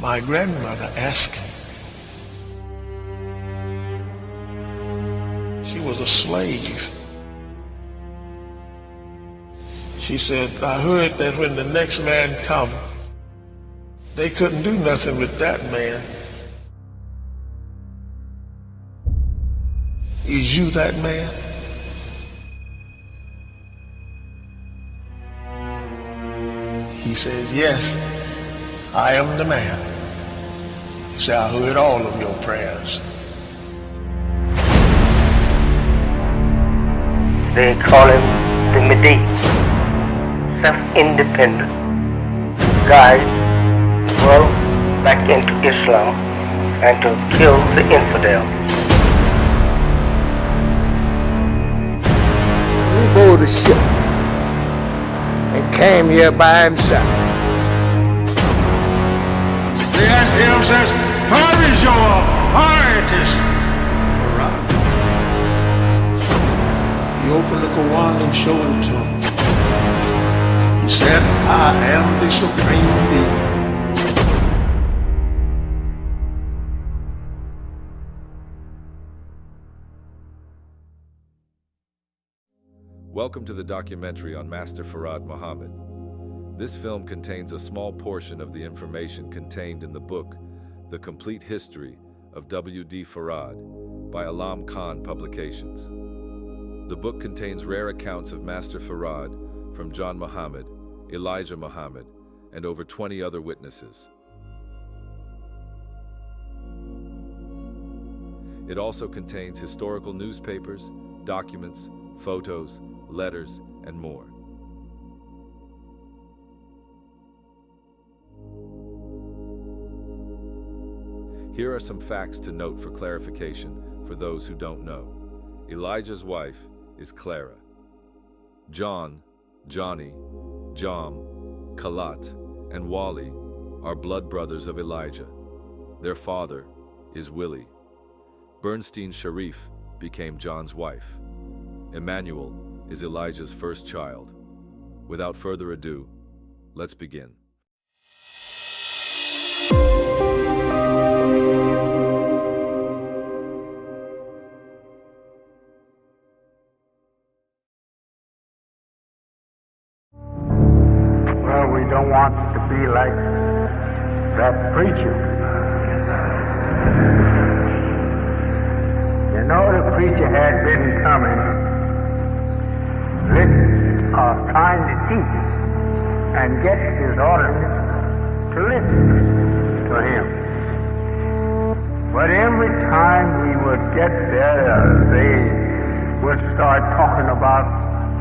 My grandmother asked him. She was a slave. She said, I heard that when the next man come, they couldn't do nothing with that man. Is you that man? He said, yes, I am the man. He said, I heard all of your prayers. They call him the Mahdi, self-independent, guide the world back into Islam and to kill the infidel. He boarded a ship and came here by himself. They asked him, says, where is your authorities? Farad. He opened the Quran and showed it to him. He said, I am the supreme being. Welcome to the documentary on Master Farad Muhammad. This film contains a small portion of the information contained in the book, The Complete History of W.D. Farad, by Alam Khan Publications. The book contains rare accounts of Master Farad from John Muhammad, Elijah Muhammad, and over 20 other witnesses. It also contains historical newspapers, documents, photos, letters, and more. Here are some facts to note for clarification for those who don't know. Elijah's wife is Clara. John, Johnny, Jam, Kalat, and Wali are blood brothers of Elijah. Their father is Willie. Bernstein Sharif became John's wife. Emmanuel is Elijah's first child. Without further ado, let's begin. Well, we don't want to be like that preacher. You know, the preacher had been coming, trying to teach and get his audience to listen to him. But every time he would get there, they would start talking about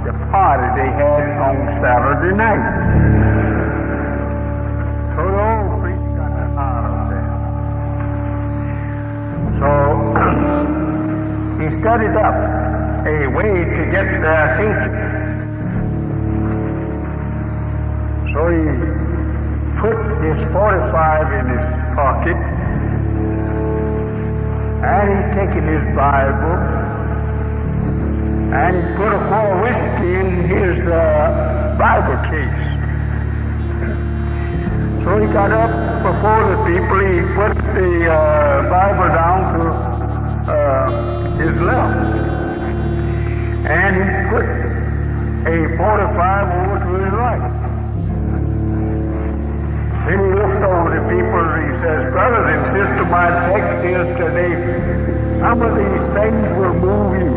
the party they had on Saturday night. So the old preacher got tired of that. So he studied up a way to get their attention. So he put his 45 in his pocket, and he taken his Bible, and he put a pour of whiskey in his Bible case. So he got up before the people, he put the Bible down to his left, and he put a 45 over to his right. Then he looked over the people and he says, brothers and sisters, my text is today, some of these things will move you.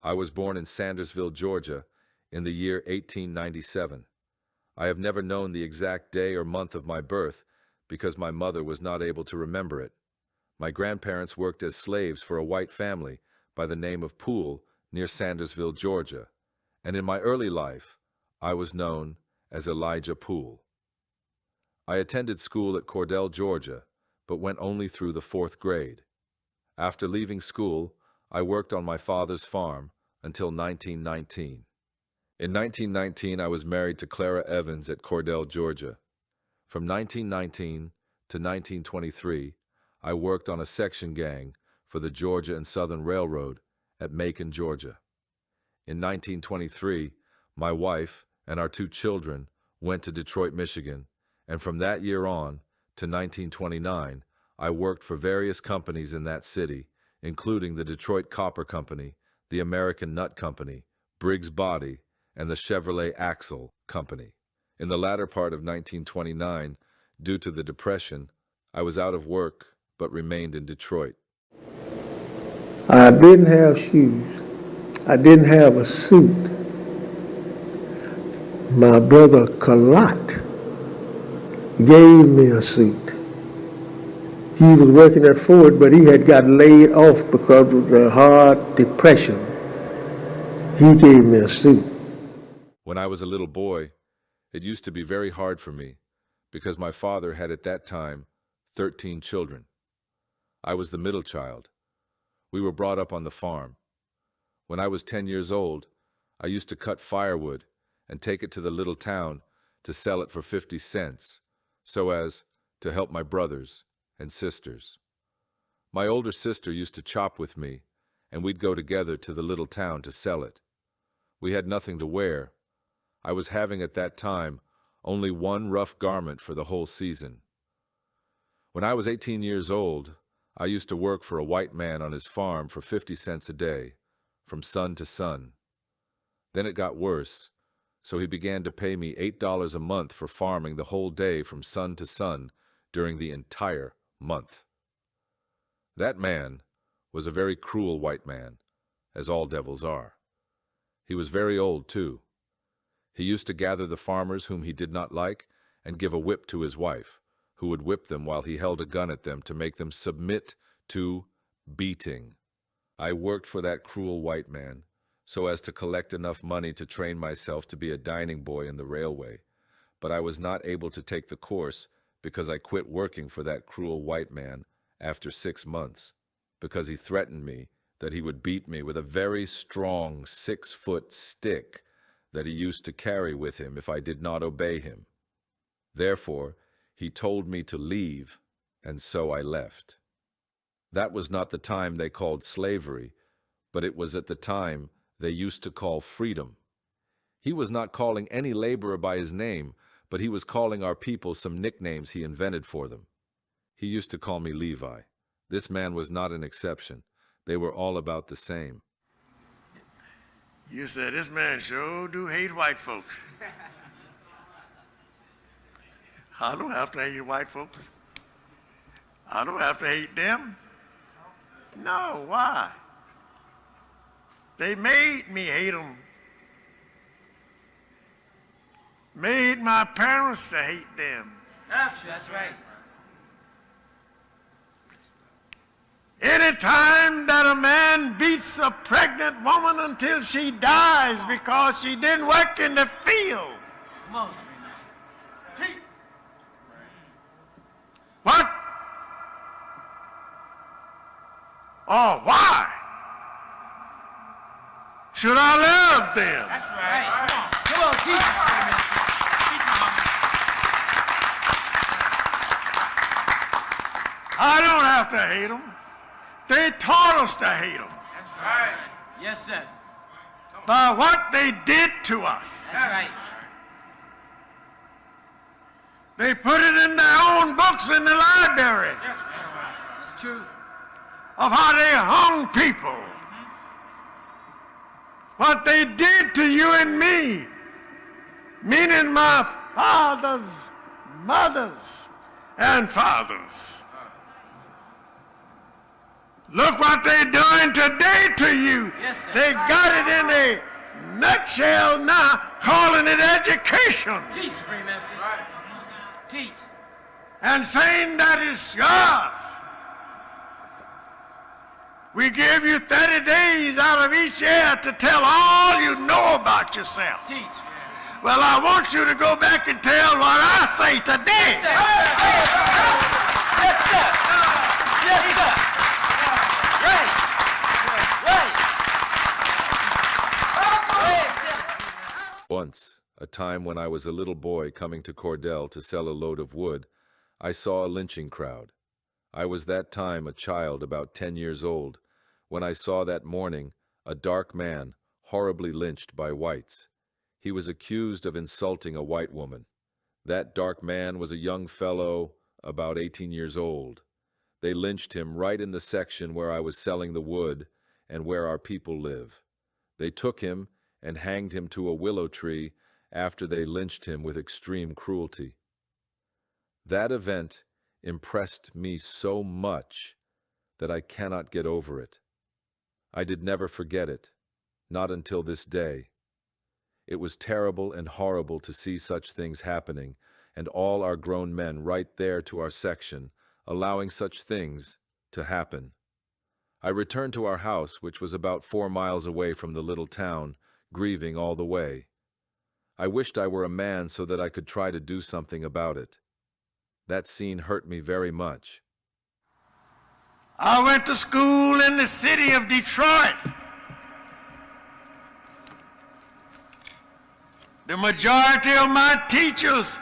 I was born in Sandersville, Georgia, in the year 1897. I have never known the exact day or month of my birth because my mother was not able to remember it. My grandparents worked as slaves for a white family by the name of Poole near Sandersville, Georgia, and in my early life, I was known as Elijah Poole. I attended school at Cordell, Georgia, but went only through the 4th grade. After leaving school, I worked on my father's farm until 1919. In 1919, I was married to Clara Evans at Cordell, Georgia. From 1919 to 1923, I worked on a section gang for the Georgia and Southern Railroad at Macon, Georgia. In 1923, my wife and our 2 children went to Detroit, Michigan, and from that year on to 1929, I worked for various companies in that city, including the Detroit Copper Company, the American Nut Company, Briggs Body, and the Chevrolet Axle Company. In the latter part of 1929, due to the Depression, I was out of work but remained in Detroit. I didn't have shoes. I didn't have a suit. My brother Kalot gave me a suit. He was working at Ford, but he had got laid off because of the hard depression. He gave me a suit. When I was a little boy, it used to be very hard for me because my father had at that time 13 children. I was the middle child. We were brought up on the farm. When I was 10 years old, I used to cut firewood and take it to the little town to sell it for 50 cents, so as to help my brothers and sisters. My older sister used to chop with me, and we'd go together to the little town to sell it. We had nothing to wear. I was having at that time only one rough garment for the whole season. When I was 18 years old, I used to work for a white man on his farm for 50 cents a day, from sun to sun. Then it got worse, so he began to pay me $8 a month for farming the whole day from sun to sun during the entire month. That man was a very cruel white man, as all devils are. He was very old, too. He used to gather the farmers whom he did not like and give a whip to his wife, who would whip them while he held a gun at them to make them submit to beating. I worked for that cruel white man so as to collect enough money to train myself to be a dining boy in the railway, but I was not able to take the course because I quit working for that cruel white man after 6 months, because he threatened me that he would beat me with a very strong 6-foot stick that he used to carry with him if I did not obey him. Therefore, he told me to leave, and so I left. That was not the time they called slavery, but it was at the time they used to call freedom. He was not calling any laborer by his name, but he was calling our people some nicknames he invented for them. He used to call me Levi. This man was not an exception. They were all about the same. You said, this man sure do hate white folks. I don't have to hate white folks. I don't have to hate them. No, why? They made me hate them. Made my parents to hate them. That's right. Anytime that a man beats a pregnant woman until she dies because she didn't work in the field. Come on, Teach. What? Or why should I love them? That's right. Come on, teach us for a minute. I don't have to hate them. They taught us to hate them. That's right. Yes, sir. By what they did to us. That's right. They put it in their own books in the library. Yes, that's right. That's true. Of how they hung people. What they did to you and me, meaning my fathers, mothers, and fathers. Look what they're doing today to you. Yes, sir. They got it in a nutshell now, calling it education. Teach, Supreme Master. Right. Teach. And saying that it's yours. We give you 30 days out of each year to tell all you know about yourself. Teach. Well, I want you to go back and tell what I say today. Yes, sir. Yes, sir. Right. Right. Once, a time when I was a little boy coming to Cordell to sell a load of wood, I saw a lynching crowd. I was that time a child about 10 years old when I saw that morning a dark man horribly lynched by whites. He was accused of insulting a white woman. That dark man was a young fellow about 18 years old. They lynched him right in the section where I was selling the wood and where our people live. They took him and hanged him to a willow tree after they lynched him with extreme cruelty. That event impressed me so much that I cannot get over it. I did never forget it, not until this day. It was terrible and horrible to see such things happening, and all our grown men right there to our section, allowing such things to happen. I returned to our house, which was about 4 miles away from the little town, grieving all the way. I wished I were a man so that I could try to do something about it. That scene hurt me very much. I went to school in the city of Detroit. The majority of my teachers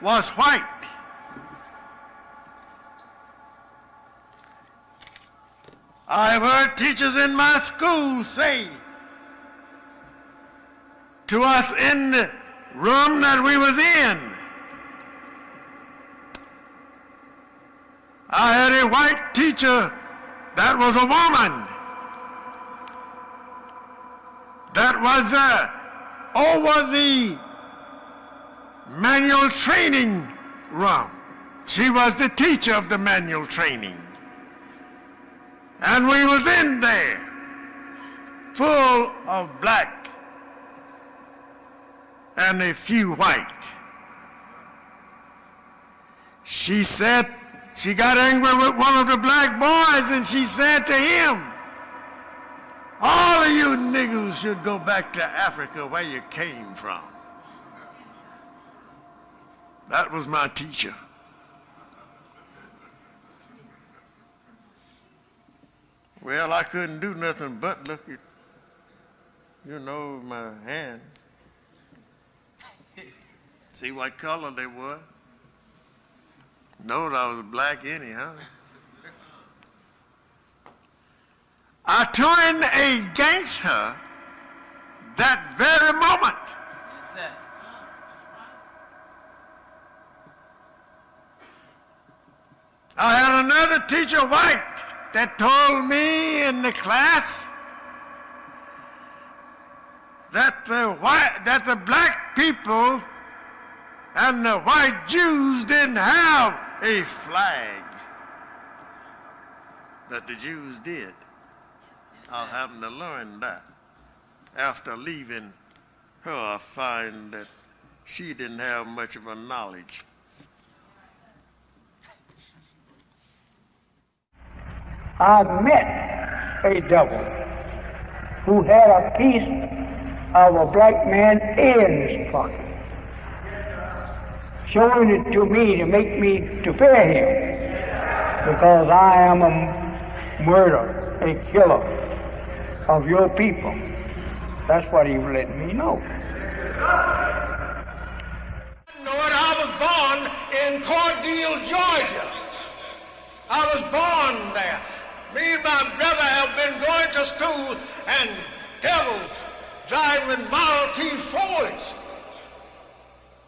was white. I've heard teachers in my school say to us in the room that we was in, I had a white teacher that was a woman, that was over the manual training room. She was the teacher of the manual training. And we was in there, full of black and a few white. She said, she got angry with one of the black boys and she said to him, all of you niggas should go back to Africa where you came from. That was my teacher. Well, I couldn't do nothing but look at, my hand. See what color they were. Know that I was black anyhow. I turned against her that very moment. I had another teacher, white, that told me in the class that the black people and the white Jews didn't have a flag, but the Jews did. I happened to learn that. After leaving her, I find that she didn't have much of a knowledge. I met a devil who had a piece of a black man in his pocket, showing it to me to make me to fear him, because I am a murderer, a killer of your people. That's what he was letting me know. I was born in Cordell, Georgia. I was born there. Me and my brother have been going to school, and devils driving Model T Fords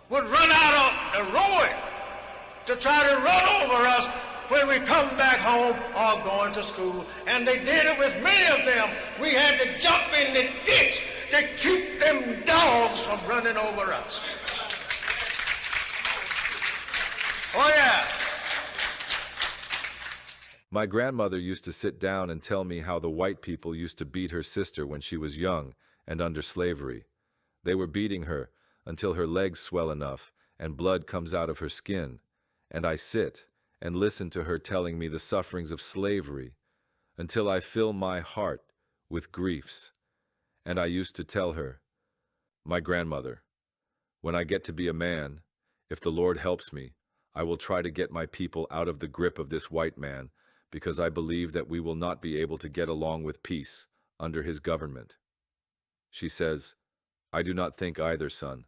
would run out of the road to try to run over us when we come back home or going to school. And they did it with many of them. We had to jump in the ditch to keep them dogs from running over us. Oh, yeah. My grandmother used to sit down and tell me how the white people used to beat her sister when she was young and under slavery. They were beating her until her legs swell enough and blood comes out of her skin. And I sit and listen to her telling me the sufferings of slavery until I fill my heart with griefs. And I used to tell her, my grandmother, when I get to be a man, if the Lord helps me, I will try to get my people out of the grip of this white man, because I believe that we will not be able to get along with peace under his government. She says, I do not think either, son.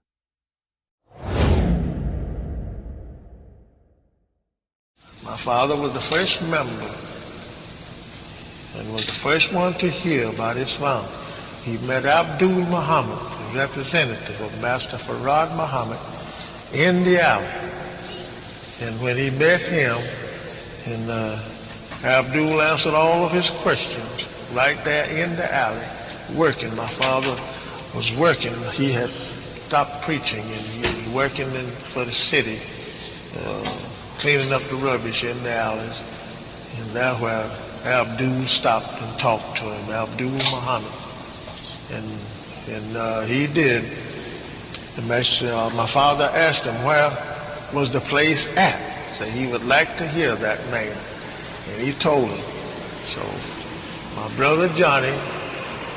My father was the first member and was the first one to hear about Islam. He met Abdul Muhammad, the representative of Master Farad Muhammad, in the alley. And when he met him, and Abdul answered all of his questions right there in the alley, working. My father was working. He had stopped preaching and he was working for the city, cleaning up the rubbish in the alleys. And that's where Abdul stopped and talked to him, Abdul Muhammad. And he did. My father asked him where was the place at. So he would like to hear that man. And he told him. So my brother Johnny,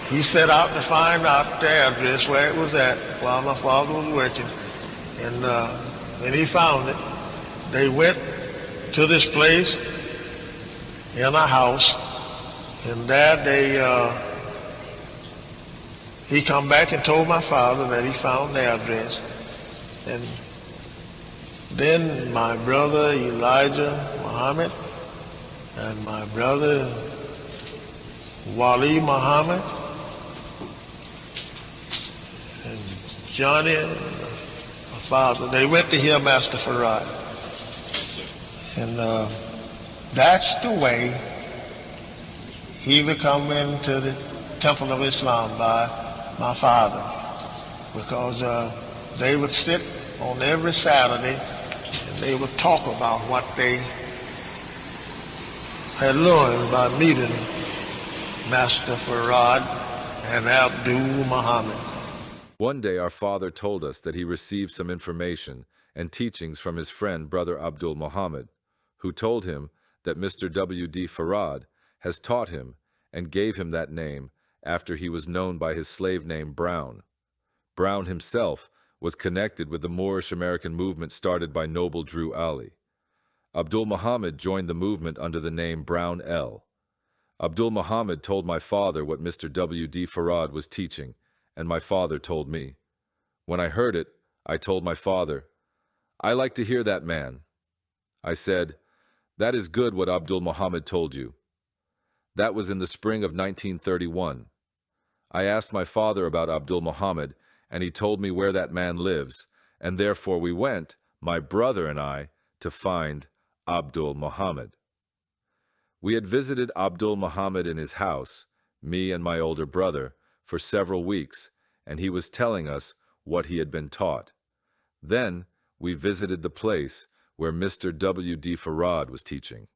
he set out to find out the address where it was at while my father was working. And when he found it, they went to this place in a house. And there he come back and told my father that he found the address. And then my brother Elijah Muhammad and my brother Wali Muhammad and Johnny and my father, they went to hear Master Farad. And that's the way he would come into the Temple of Islam by my father, because they would sit on every Saturday and they would talk about what they had learned by meeting Master Farad and Abdul Muhammad. One day our father told us that he received some information and teachings from his friend Brother Abdul Muhammad, who told him that Mr. W.D. Farad has taught him and gave him that name after he was known by his slave name Brown. Brown himself was connected with the Moorish American movement started by Noble Drew Ali. Abdul Muhammad joined the movement under the name Brown L. Abdul Muhammad told my father what Mr. W.D. Farad was teaching, and my father told me. When I heard it, I told my father, "I like to hear that man." I said, "That is good what Abdul Muhammad told you." That was in the spring of 1931. I asked my father about Abdul Muhammad, and he told me where that man lives, and therefore we went, my brother and I, to find Abdul Muhammad. We had visited Abdul Muhammad in his house, me and my older brother, for several weeks, and he was telling us what he had been taught. Then we visited the place where Mr. W.D. Farad was teaching.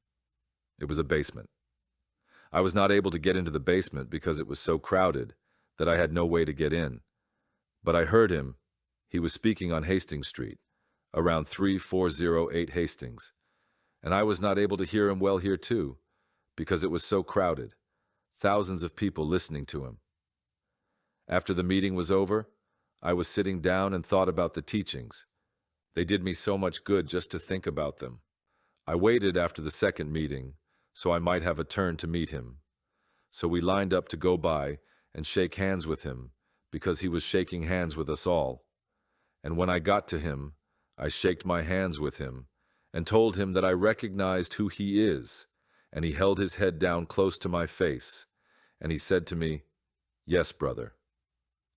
It was a basement. I was not able to get into the basement because it was so crowded that I had no way to get in. But I heard him. He was speaking on Hastings Street, around 3408 Hastings, and I was not able to hear him well here too, because it was so crowded, thousands of people listening to him. After the meeting was over, I was sitting down and thought about the teachings. They did me so much good just to think about them. I waited after the second meeting, so I might have a turn to meet him. So we lined up to go by and shake hands with him, because he was shaking hands with us all. And when I got to him, I shaked my hands with him and told him that I recognized who he is, and he held his head down close to my face, and he said to me, "Yes, brother."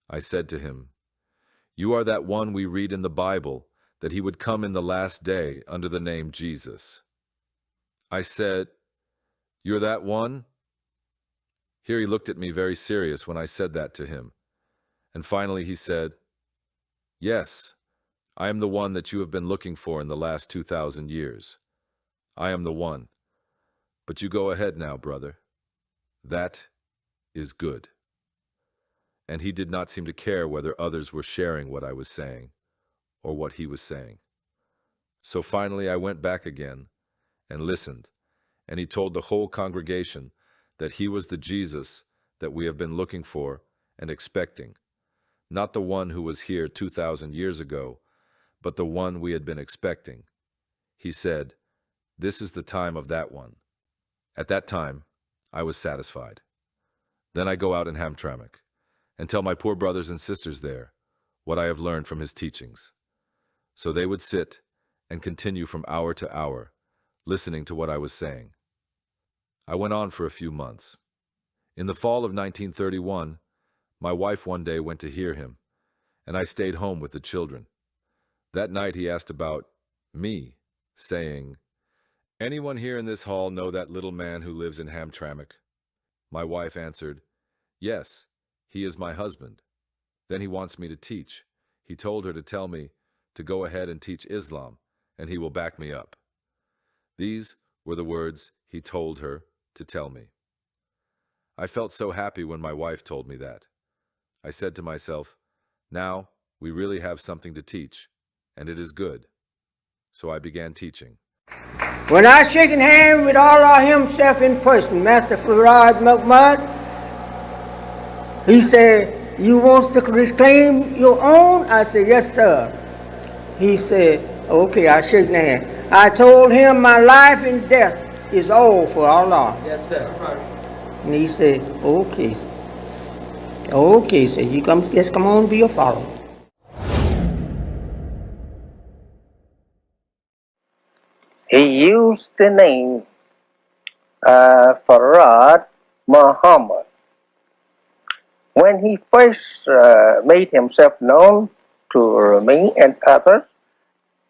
I said to him, "You are that one we read in the Bible, that he would come in the last day under the name Jesus." I said, "You're that one?" Here he looked at me very serious when I said that to him. And finally he said, "Yes, I am the one that you have been looking for in the last 2,000 years. I am the one. But you go ahead now, brother. That is good." And he did not seem to care whether others were sharing what I was saying or what he was saying. So finally I went back again and listened, and he told the whole congregation that he was the Jesus that we have been looking for and expecting, not the one who was here 2,000 years ago, but the one we had been expecting. He said, "This is the time of that one." At that time, I was satisfied. Then I go out in Hamtramck and tell my poor brothers and sisters there, what I have learned from his teachings. So they would sit and continue from hour to hour, listening to what I was saying. I went on for a few months. In the fall of 1931, my wife one day went to hear him, and I stayed home with the children. That night he asked about me, saying, "Anyone here in this hall know that little man who lives in Hamtramck?" My wife answered, "Yes, he is my husband." Then he wants me to teach. He told her to tell me to go ahead and teach Islam, and he will back me up. These were the words he told her to tell me. I felt so happy when my wife told me that. I said to myself, now we really have something to teach, and it is good. So I began teaching. When I shaking hands with Allah himself in person, Master Farad Mahmud, he said, "You want to reclaim your own?" I said, "Yes, sir." He said, "Okay, I shake hand." I told him my life and death is all for Allah. Yes, sir. And he said, "Okay." Okay, so you just come on, be a follower. He used the name Farad Muhammad. When he first made himself known to me and others,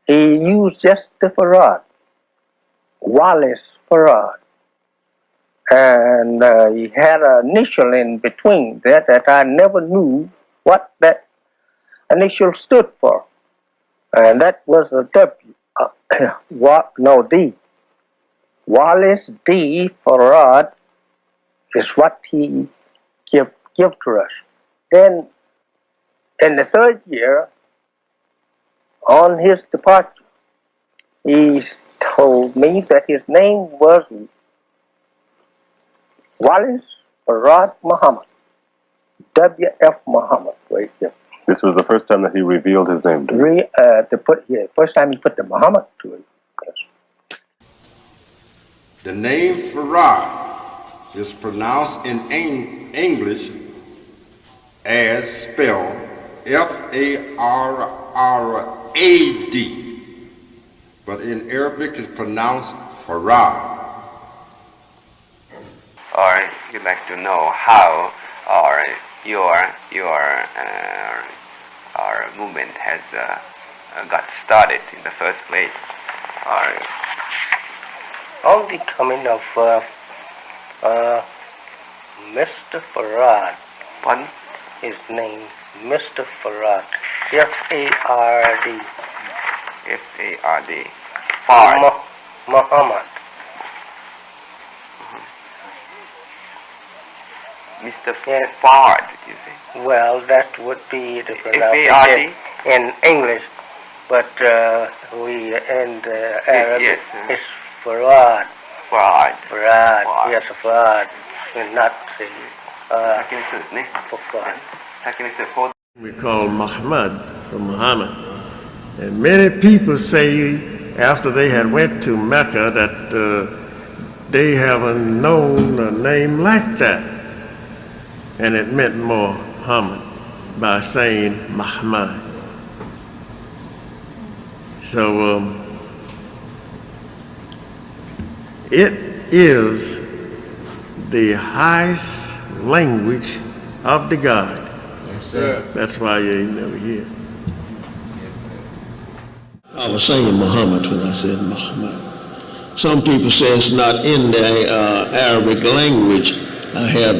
he used just the Farad, Wallace Farad. And he had an initial in between that I never knew what that initial stood for. And that was a W. D. Wallace D. Farad is what he give to us. Then, in the third year, on his departure, he told me that his name was Wallace Farad Muhammad, W.F. Muhammad, right there. This was the first time that he revealed his name. First time he put the Muhammad to it. Yes. The name Farad is pronounced in English as spelled F-A-R-R-A-D, but in Arabic it's pronounced Farad. Or you'd like to know how your movement has got started in the first place, or On the coming of Mr. Farad, pardon? his name, Mr. Farad, F-A-R-D. F-A-R-D. Fard. Muhammad. Mr. Fard, did you say? Well, that would be the F-A-R-D? in English, but we in the Arabic yes, it's Farad. Fard. Farad. Farad. Yes, Farad. And not the Farad. We call Muhammad from Muhammad. And many people say after they had went to Mecca that they haven't known a name like that. And it meant Muhammad by saying Muhammad. So it is the highest language of the God. Yes, sir. That's why you ain't never hear. I was saying Muhammad when I said Muhammad. Some people say it's not in the Arabic language. I had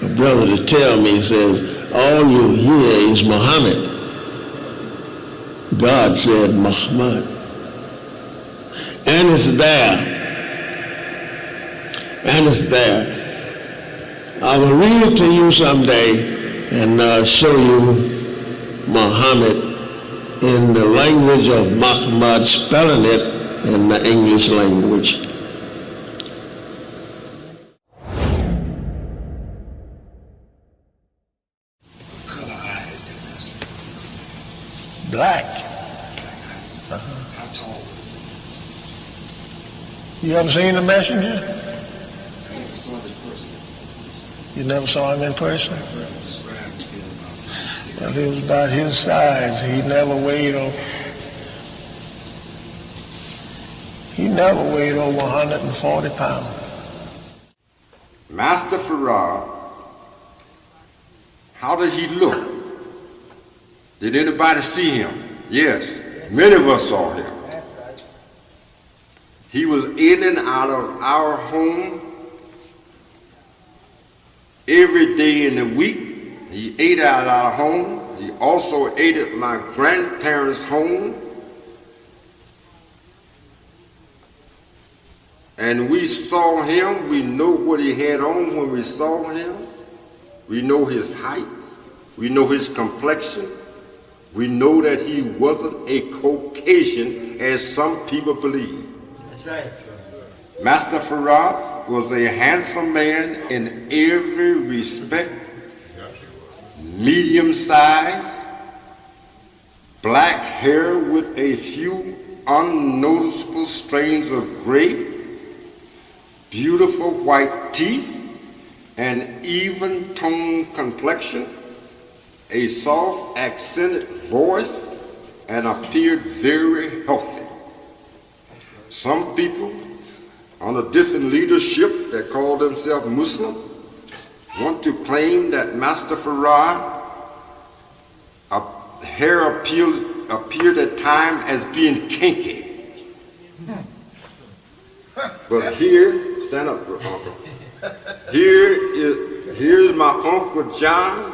a brother to tell me, he says, all you hear is Muhammad. God said Muhammad. And it's there. And it's there. I will read it to you someday and show you Muhammad in the language of Muhammad, spelling it in the English language. Black. How tall was You haven't seen the messenger? he? I never saw him in person. You never saw him in person? I heard him described as being about 6'6". Well, he was about his size. He never weighed over 140 pounds. Master Farrar, how did he look? Did anybody see him? Yes, many of us saw him. He was in and out of our home every day in the week. He ate out of our home. He also ate at my grandparents' home. And we saw him. We know what he had on when we saw him. We know his height. We know his complexion. We know that he wasn't a Caucasian, as some people believe. That's right. Master Farrar was a handsome man in every respect. Medium size, black hair with a few unnoticeable strains of gray, beautiful white teeth, an even-toned complexion, a soft accented voice, and appeared very healthy. Some people on a different leadership that call themselves Muslim want to claim that Master Farrar hair appeared at times as being kinky. But here, stand up, Uncle. Here's my Uncle John,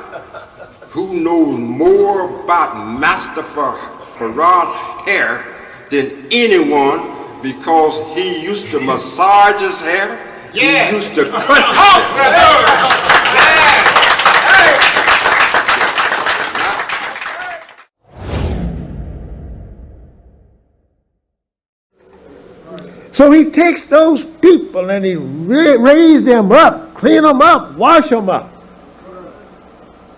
who knows more about Master Farrar's hair than anyone, because he used to massage his hair. Yeah. He used to cut his hair. So he takes those people and he raised them up, clean them up, wash them up.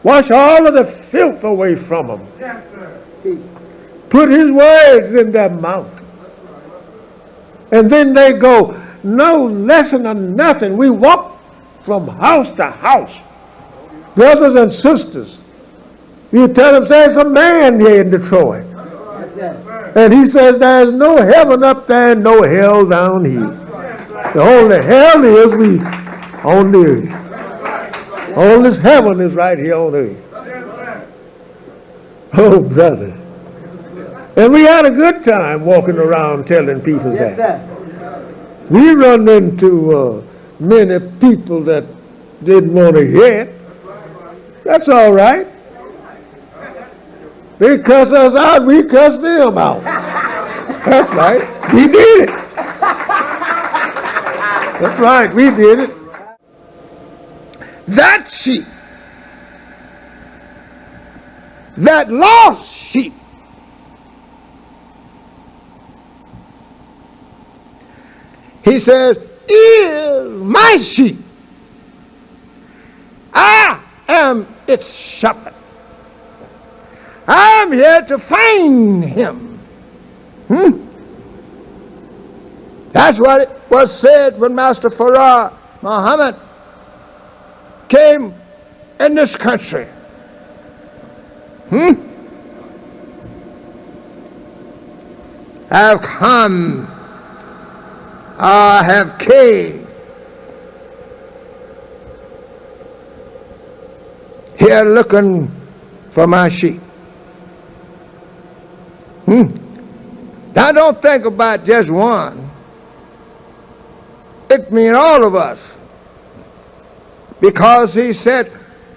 Wash all of the filth away from them. Yes, sir. Put his words in their mouth. And then they go, no lesson or nothing. We walk from house to house. Brothers and sisters. You tell them, there's a man here in Detroit. And he says there's no heaven up there and no hell down here. The only hell is we on the earth. All this heaven is right here on earth. Oh, brother. And we had a good time walking around telling people that. We run into many people that didn't want to hear it. That's all right. They cuss us out, we cuss them out. That's right. We did it. That's right, we did it. That sheep, that lost sheep, he says, is my sheep. I am its shepherd. I'm here to find him. That's what it was said when Master Farrar Muhammad came in this country. I've come, I have came here looking for my sheep. Now don't think about just one. It means all of us. Because he said,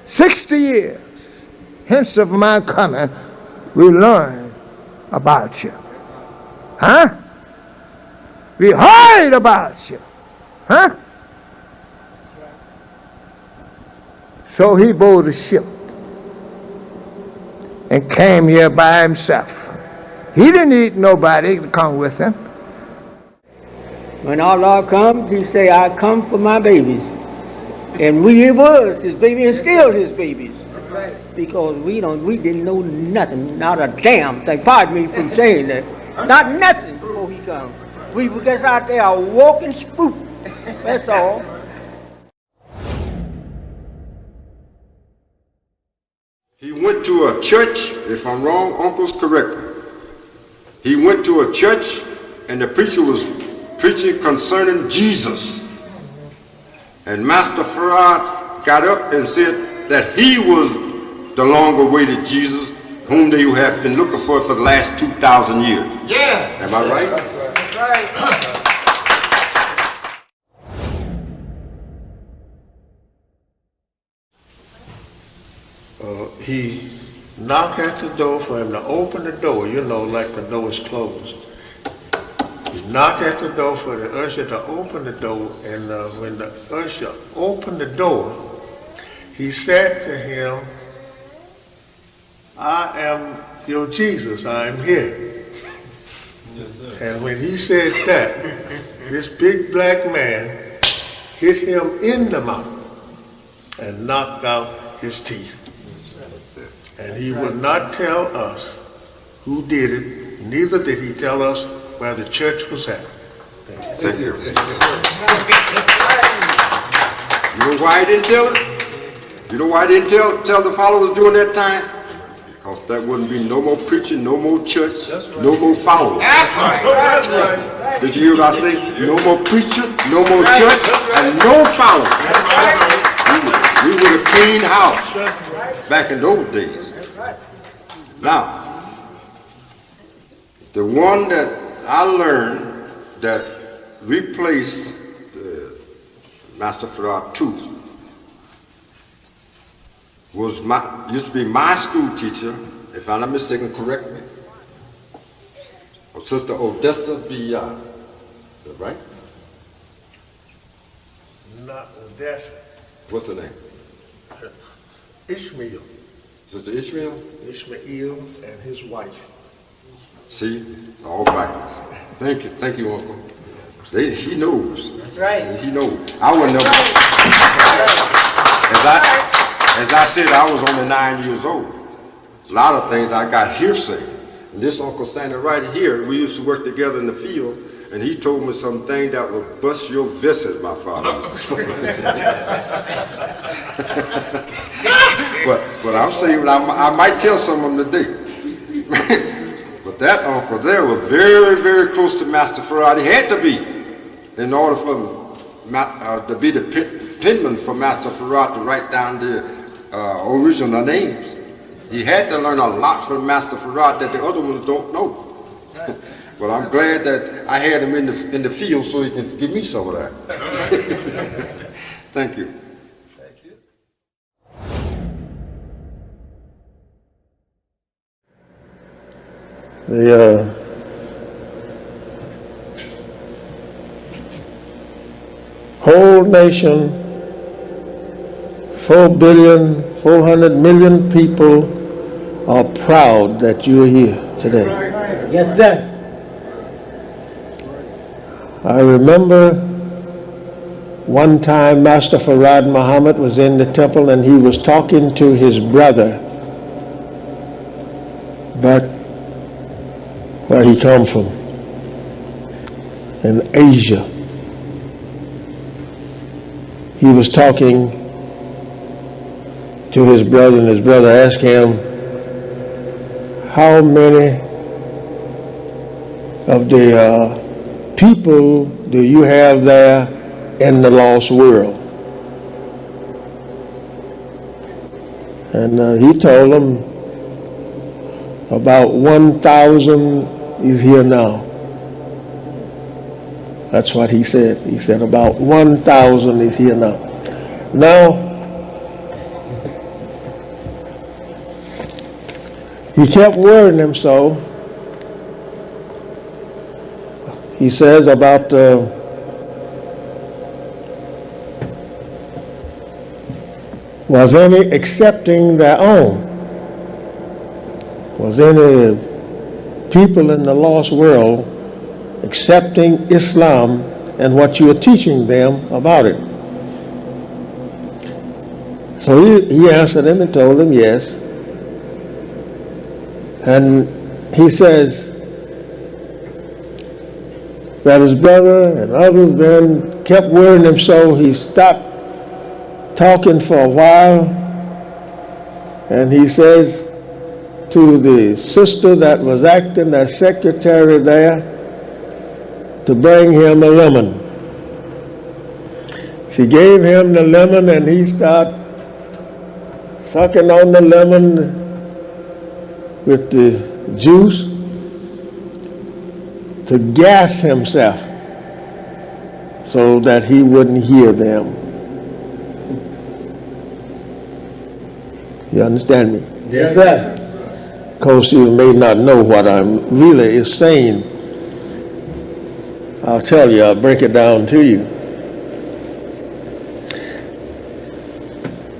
60 years hence of my coming, we learn about you. Huh? We heard about you. Huh? So he bought a ship and came here by himself. He didn't need nobody to come with him. When Allah come, he say, I come for my babies. And we was his baby and still his babies. That's right. Because we didn't know nothing, not a damn thing. Pardon me for saying that. Not nothing before he come. We were just out there a walking spook. That's all. He went to a church, if I'm wrong, uncles correct me. He went to a church and the preacher was preaching concerning Jesus. And Master Farad got up and said that he was the long-awaited Jesus whom they have been looking for the last 2,000 years. Yeah. Am I right? That's right. He knocked at the door for him to open the door, you know, like the door is closed. He knocked at the door for the usher to open the door, and when the usher opened the door, he said to him, "I am your Jesus, I am here." Yes, sir. And when he said that, this big black man hit him in the mouth and knocked out his teeth. And he would not tell us who did it, neither did he tell us where the church was at. Thank you. You know why he didn't tell it? You know why he didn't tell the followers during that time? Because there wouldn't be no more preaching, no more church, no more followers. That's right. That's right. Did you hear what I say? No more preacher, no more church, and no followers. We were a clean house back in those days. Now, the one that I learned that replaced Master Farad tooth was used to be my school teacher, if I'm not mistaken, correct me, Sister Odessa Villar. Is that right? Not Odessa. What's her name? Ishmael. Sister Ishmael? Ishmael and his wife. See, all backwards. Thank you, Uncle. He knows. That's right. He knows. I would never. As I said, I was only 9 years old. A lot of things I got hearsay. And this uncle standing right here, we used to work together in the field, and he told me something that would bust your vest, as my father used to say. But I'm saying I might tell some of them today. But that uncle there was very, very close to Master Farad. He had to be, in order for him to be the penman for Master Farad to write down the original names. He had to learn a lot from Master Farad that the other ones don't know. But I'm glad that I had him in the field so he can give me some of that. Thank you. Thank you. The whole nation, 4,400,000,000 people are proud that you're here today. Yes, sir. I remember one time Master Farad Muhammad was in the temple and he was talking to his brother, but where he come from, in Asia. He was talking to his brother, and his brother asked him, how many of the people do you have there in the lost world? And he told him about 1,000 is here now. That's what he said. He said about 1,000 is here now. Now, he kept worrying him so. He says about was any accepting their own? Was any people in the lost world accepting Islam and what you are teaching them about it? So he answered him and told him yes. And he says that his brother and others then kept worrying him so he stopped talking for a while. And he says to the sister that was acting as secretary there to bring him a lemon. She gave him the lemon and he started sucking on the lemon with the juice to gas himself so that he wouldn't hear them. You understand me? Yes, sir. Of course, you may not know what I'm really is saying. I'll tell you, I'll break it down to you.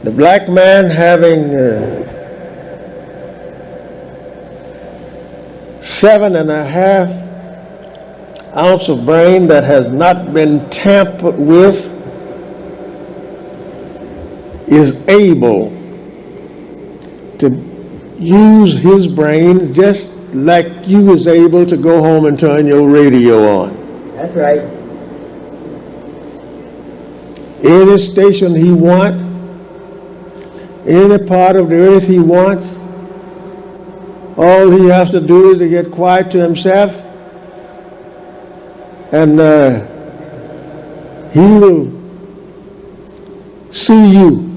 The black man having 7.5 ounces of brain that has not been tampered with is able to use his brain just like you was able to go home and turn your radio on. That's right. Any station he wants, any part of the earth he wants, all he has to do is to get quiet to himself, and he will see you.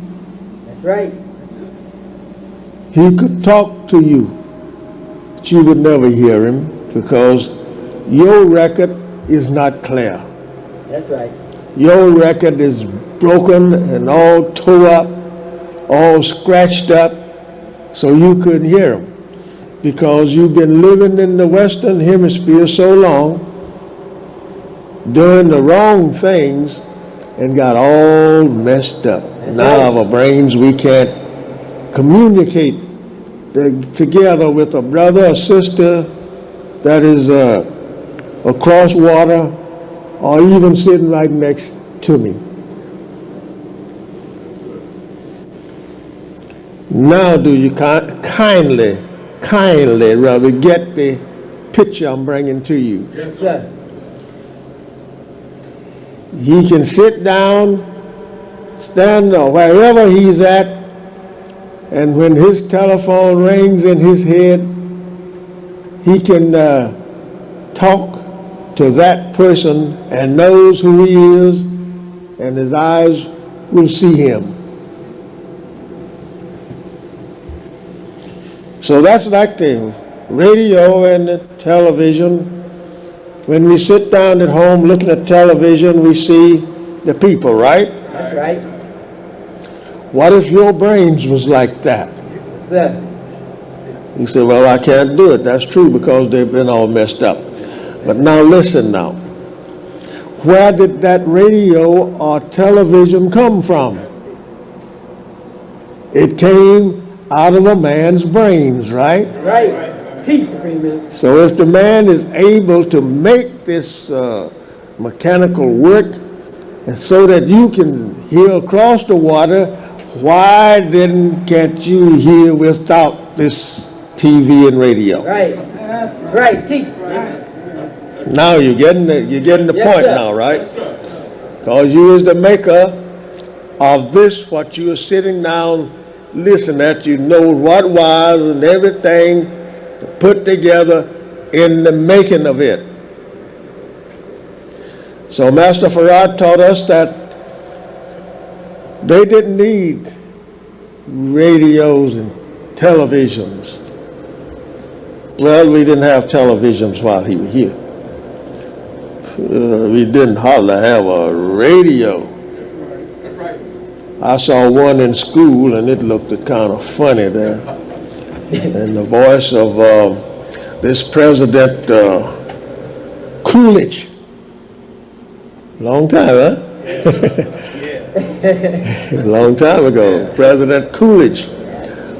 That's right. He could talk to you, but you would never hear him because your record is not clear. That's right. Your record is broken and all tore up, all scratched up, so you couldn't hear him because you've been living in the Western Hemisphere so long, doing the wrong things, and got all messed up. That's now right. our brains, we can't communicate together with a brother or sister that is across water or even sitting right next to me. Now do you kindly rather get the picture I'm bringing to you. Yes, sir. He can sit down, stand or wherever he's at, and when his telephone rings in his head, he can talk to that person and knows who he is, and his eyes will see him. So that's like the radio and the television. When we sit down at home looking at television, we see the people, right? That's right. What if your brains was like that? Yes, sir. You say, well, I can't do it. That's true because they've been all messed up. But now listen now. Where did that radio or television come from? It came out of a man's brains, right? Right. Teach, Supreme Minister. So if the man is able to make this mechanical work and so that you can hear across the water, why can't you hear without this TV and radio? Right. Right. Teach. Now you're getting the Yes, point sir. now, right? Because you is the maker of this, what you are sitting down, listen at, you know what was and everything put together in the making of it. So Master Farad taught us that they didn't need radios and televisions. Well, we didn't have televisions while he was here. We didn't hardly have a radio. I saw one in school and it looked kind of funny there. And the voice of this President Coolidge. Long time, huh? Long time ago. President Coolidge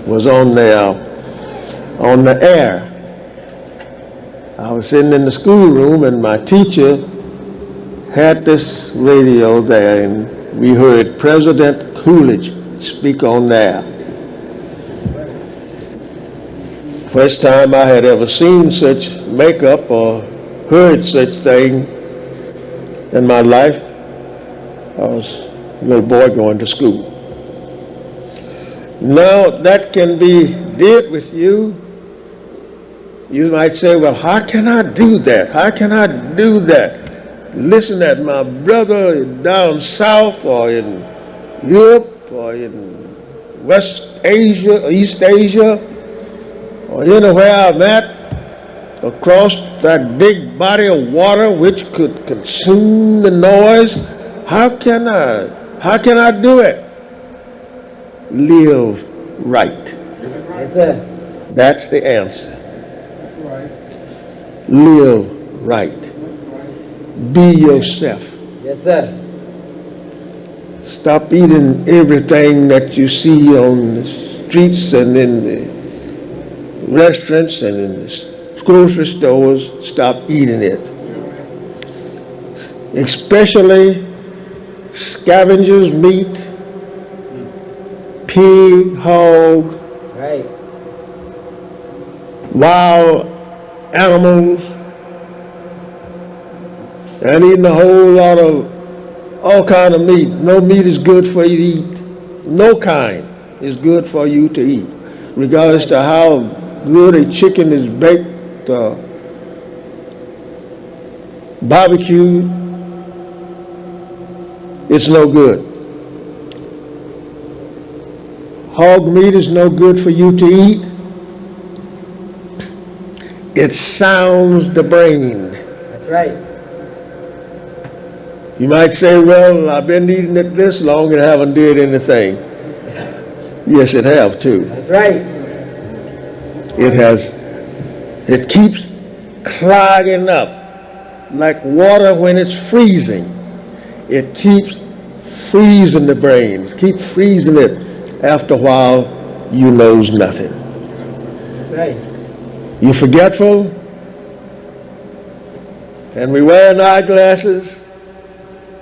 was on the air. I was sitting in the schoolroom and my teacher had this radio there and we heard President Coolidge speak on there. First time I had ever seen such makeup or heard such thing in my life. I was a little boy going to school. Now that can be did with you. You might say, well, how can I do that? How can I do that? Listen, at my brother down south or in Europe or in West Asia or East Asia or anywhere I'm at, across that big body of water which could consume the noise, how can I do it? Live right. Yes, sir. That's the answer. Live right. Be yourself. Yes, sir. Stop eating everything that you see on the streets and in the restaurants and in the grocery stores. Stop eating it. Especially scavengers meat, pig, hog, Right. wild animals, and eating a whole lot of all kind of meat. No meat is good for you to eat. No kind is good for you to eat, regardless to how good a chicken is baked or barbecued. It's no good. Hog meat is no good for you to eat. It sounds the brain. That's right. You might say, well, I've been eating it this long and haven't did anything. Yes, it have too. That's right. It has. It keeps clogging up like water when it's freezing. It keeps freezing the brains, keep freezing it. After a while, you knows nothing. That's right. You're forgetful, and we wear eyeglasses.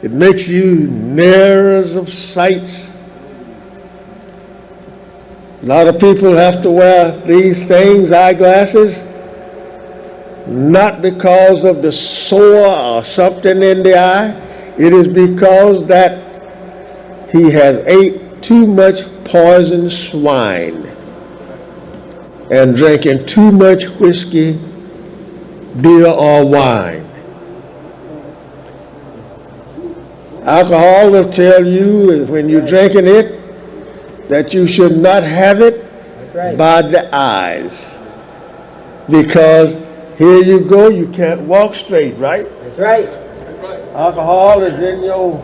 It makes you nearers of sights. A lot of people have to wear these things, eyeglasses, not because of the sore or something in the eye. It is because that he has ate too much poisoned swine and drinking too much whiskey, beer, or wine. Alcohol will tell you when you're drinking it that you should not have it by the eyes. Because here you go, you can't walk straight, right? That's right. Alcohol is in your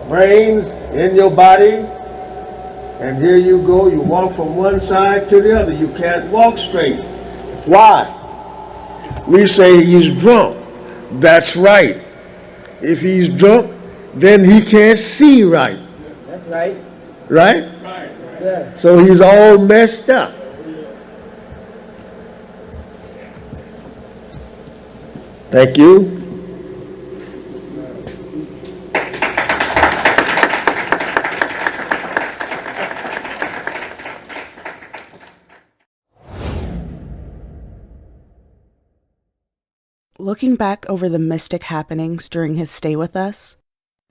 brains, in your body, and here you go, you walk from one side to the other. You can't walk straight. Why? We say he's drunk. That's right. If he's drunk, then he can't see right. That's right. Right? Right. Yeah. So he's all messed up. Thank you. Looking back over the mystic happenings during his stay with us,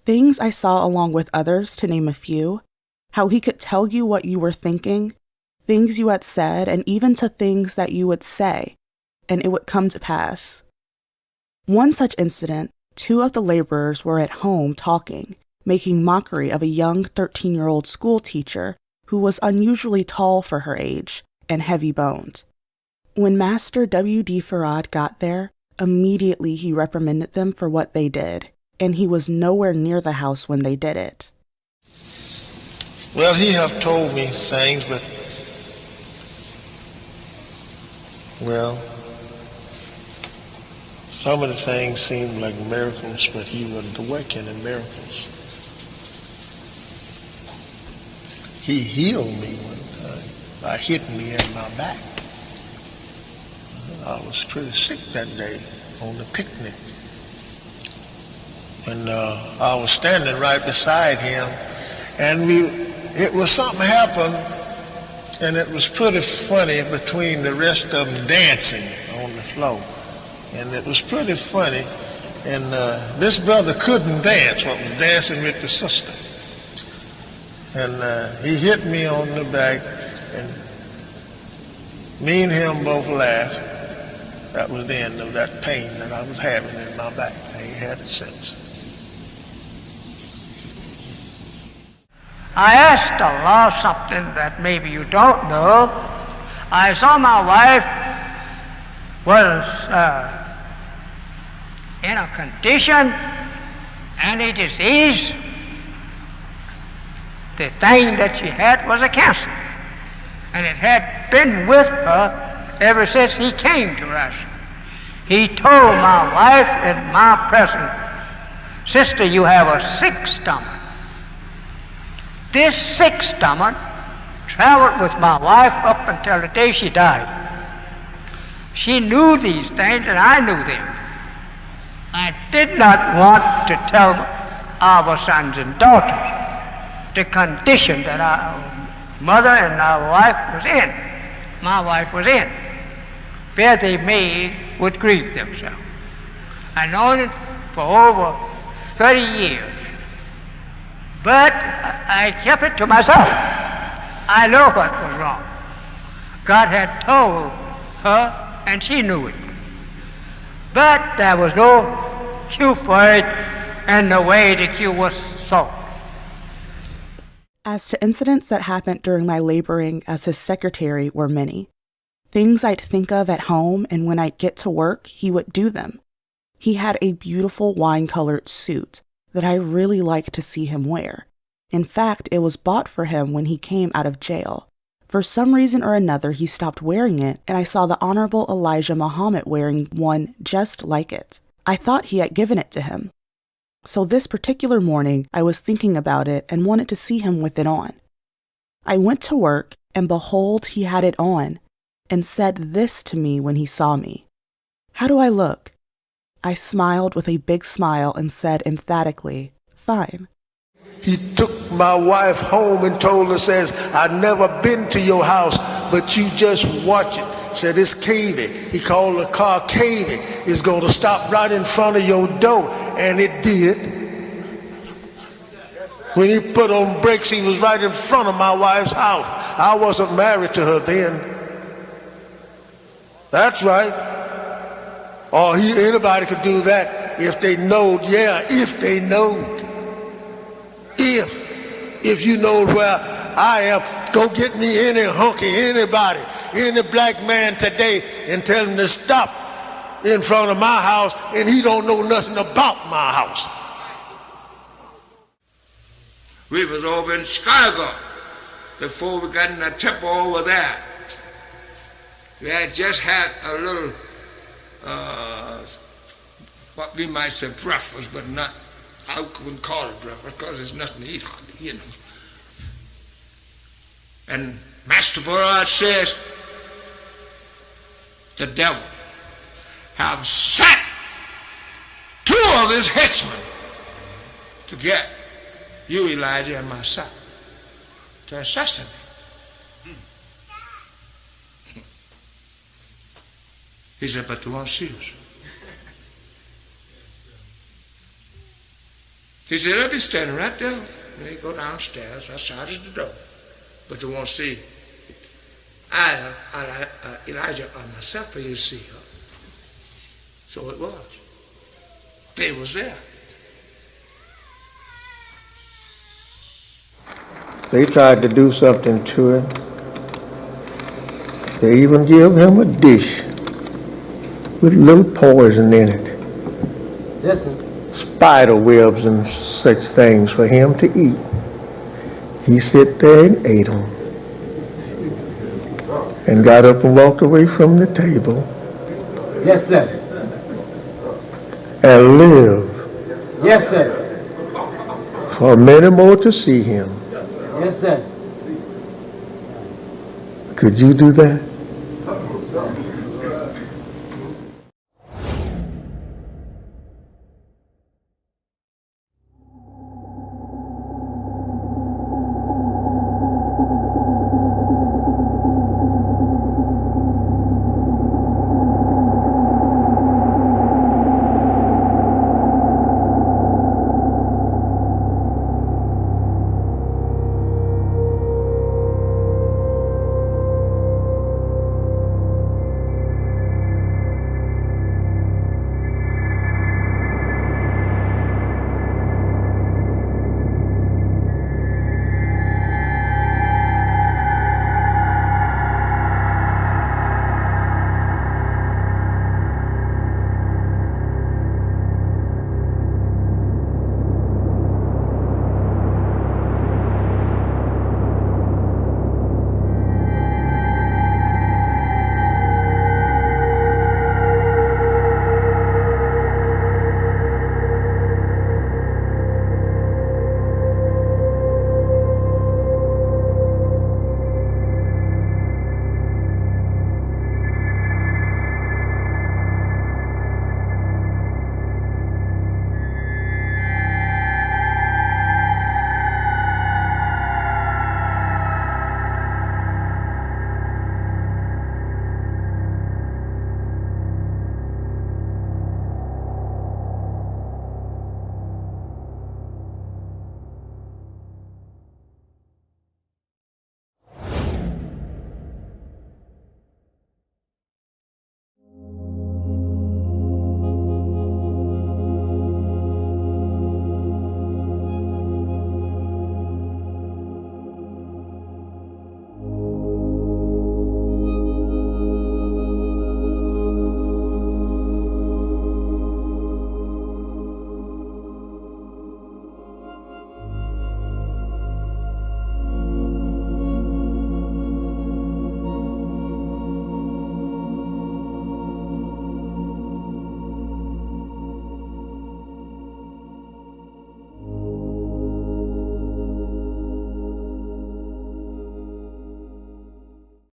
things I saw along with others, to name a few, how he could tell you what you were thinking, things you had said, and even to things that you would say, and it would come to pass. One such incident, 2 of the laborers were at home talking, making mockery of a young 13-year-old school teacher who was unusually tall for her age and heavy-boned. When Master W.D. Farad got there, immediately he reprimanded them for what they did, and he was nowhere near the house when they did it. Well, he have told me things, but, well, some of the things seemed like miracles, but he wasn't working in miracles. He healed me one time by hitting me in my back. I was pretty sick that day on the picnic. And I was standing right beside him, and it was something happened, and it was pretty funny between the rest of them dancing on the floor. And it was pretty funny, and this brother couldn't dance, but was dancing with the sister. And he hit me on the back, and me and him both laughed. That was the end of that pain that I was having in my back. I ain't had it since. I asked Allah something that maybe you don't know. I saw my wife was in a condition, any disease. The thing that she had was a cancer, and it had been with her ever since he came to us. He told my wife in my presence, "Sister, you have a sick stomach." This sick stomach traveled with my wife up until the day she died. She knew these things, and I knew them. I did not want to tell our sons and daughters the condition that our mother and our wife was in, my wife was in, where they would grieve themselves. I known it for over 30 years, but I kept it to myself. I know what was wrong. God had told her, and she knew it. But there was no cure for it, and the way the cure was sought. As to incidents that happened during my laboring as his secretary were many. Things I'd think of at home, and when I'd get to work, he would do them. He had a beautiful wine-colored suit that I really liked to see him wear. In fact, it was bought for him when he came out of jail. For some reason or another, he stopped wearing it, and I saw the Honorable Elijah Muhammad wearing one just like it. I thought he had given it to him. So this particular morning, I was thinking about it and wanted to see him with it on. I went to work, and behold, he had it on, and said this to me when he saw me. "How do I look?" I smiled with a big smile and said emphatically, "Fine." He took my wife home and told her, says, "I've never been to your house, but you just watch it." Said, "It's caving." He called the car caving. It's going to stop right in front of your door. And it did. When he put on brakes, he was right in front of my wife's house. I wasn't married to her then. That's right. Or anybody could do that if they knowed. Yeah, if they knowed. If you know where I am, go get me any hunky, anybody, any black man today, and tell him to stop in front of my house, and he don't know nothing about my house. We was over in Chicago before we got in the temple over there. We had just had a little, what we might say breakfast, but not, I wouldn't call it breakfast because there's nothing to eat hardly, you know. And Master Farad says, the devil have sent two of his henchmen to get you, Elijah, and myself to assassinate. He said, but they won't see us. He said, they'll be standing right there. And they go downstairs, outside is the door. But you won't see Elijah or myself, for you see her. So it was. They was there. They tried to do something to him. They even gave him a dish with a little poison in it. Yes, sir. Spider webs and such things for him to eat. He sat there and ate them. And got up and walked away from the table. Yes, sir. And lived Yes, sir. for many more to see him. Yes, sir. Could you do that?